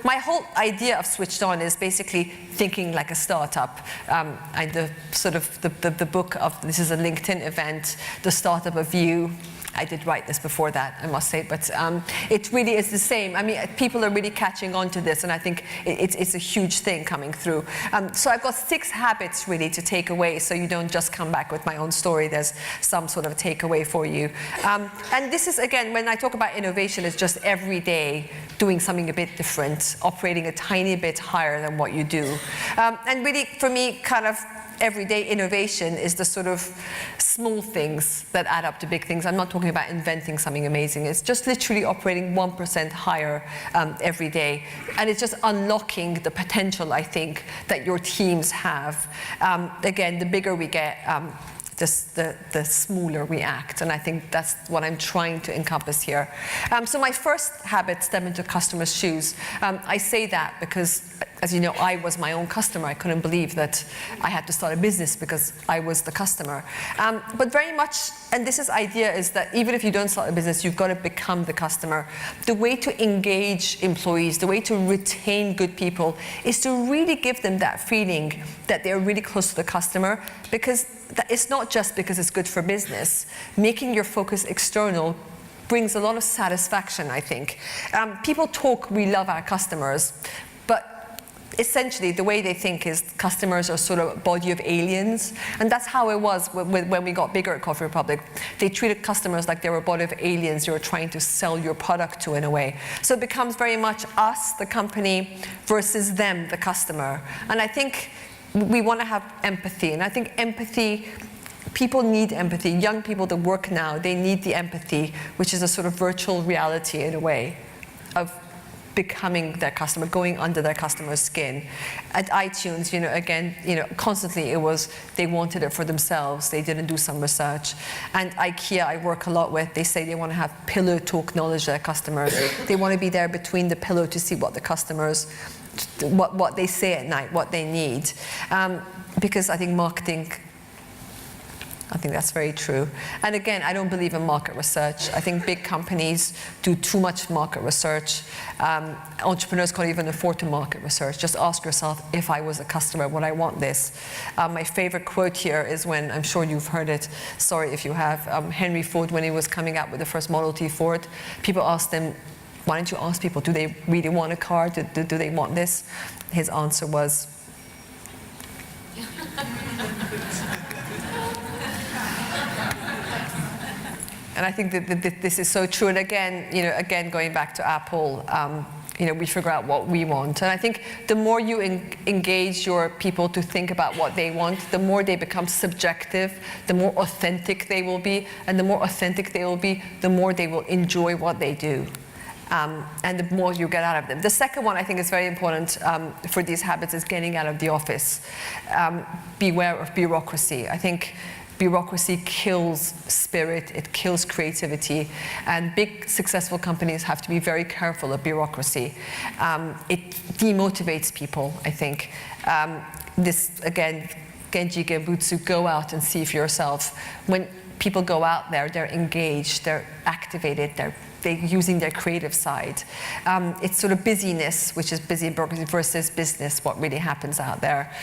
my whole idea of Switched On is basically thinking like a startup. The book of, this is a LinkedIn event, The Startup of You. I did write this before that, I must say, but it really is the same. I mean, people are really catching on to this, and I think it's a huge thing coming through. So I've got 6 habits really to take away, so you don't just come back with my own story. There's some sort of takeaway for you. And this is, again, when I talk about innovation, it's just every day doing something a bit different, operating a tiny bit higher than what you do. And really, for me, kind of everyday innovation is the sort of small things that add up to big things. I'm not talking about inventing something amazing. It's just literally operating 1% higher every day. And it's just unlocking the potential, I think, that your teams have. Again, the bigger we get, the smaller we act. And I think that's what I'm trying to encompass here. So my first habit, step into customers' shoes. I say that because, as you know, I was my own customer. I couldn't believe that I had to start a business because I was the customer. But very much, and this idea is that even if you don't start a business, you've got to become the customer. The way to engage employees, the way to retain good people is to really give them that feeling that they're really close to the customer, because it's not just because it's good for business. Making your focus external brings a lot of satisfaction, I think. People talk, we love our customers, but essentially the way they think is customers are sort of a body of aliens, and that's how it was when we got bigger at Coffee Republic. They treated customers like they were a body of aliens you were trying to sell your product to, in a way. So it becomes very much us, the company, versus them, the customer. And I think we want to have empathy, and I think empathy, people need empathy. Young people that work now, they need the empathy, which is a sort of virtual reality in a way of becoming their customer, going under their customer's skin. At iTunes, again, constantly it was, they wanted it for themselves. They didn't do some research. And IKEA, I work a lot with, they say they want to have pillow talk knowledge of their customers. They want to be there between the pillow to see what the customers, what they say at night, what they need. Because I think marketing, I think that's very true. And again, I don't believe in market research. I think big companies do too much market research. Entrepreneurs can't even afford to market research. Just ask yourself, if I was a customer, would I want this? My favorite quote here is when, I'm sure you've heard it, sorry if you have, Henry Ford, when he was coming out with the first Model T Ford, people asked him, why don't you ask people, do they really want a car? Do they want this? His answer was, and I think that this is so true. And again, again going back to Apple, we figure out what we want. And I think the more you engage your people to think about what they want, the more they become subjective, the more authentic they will be, and the more authentic they will be, the more they will enjoy what they do. And the more you get out of them. The second one I think is very important for these habits is getting out of the office. Beware of bureaucracy. I think bureaucracy kills spirit, it kills creativity, and big successful companies have to be very careful of bureaucracy. It demotivates people, I think. This, again, Genji Genbutsu, go out and see for yourself. When people go out there, they're engaged, they're activated, they're using their creative side. It's sort of busyness, which is busy versus business, what really happens out there.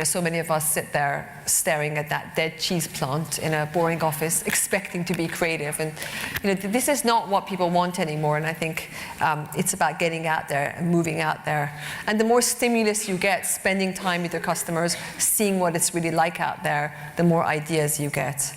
So many of us sit there staring at that dead cheese plant in a boring office, expecting to be creative. And this is not what people want anymore. And I think it's about getting out there and moving out there. And the more stimulus you get, spending time with your customers, seeing what it's really like out there, the more ideas you get.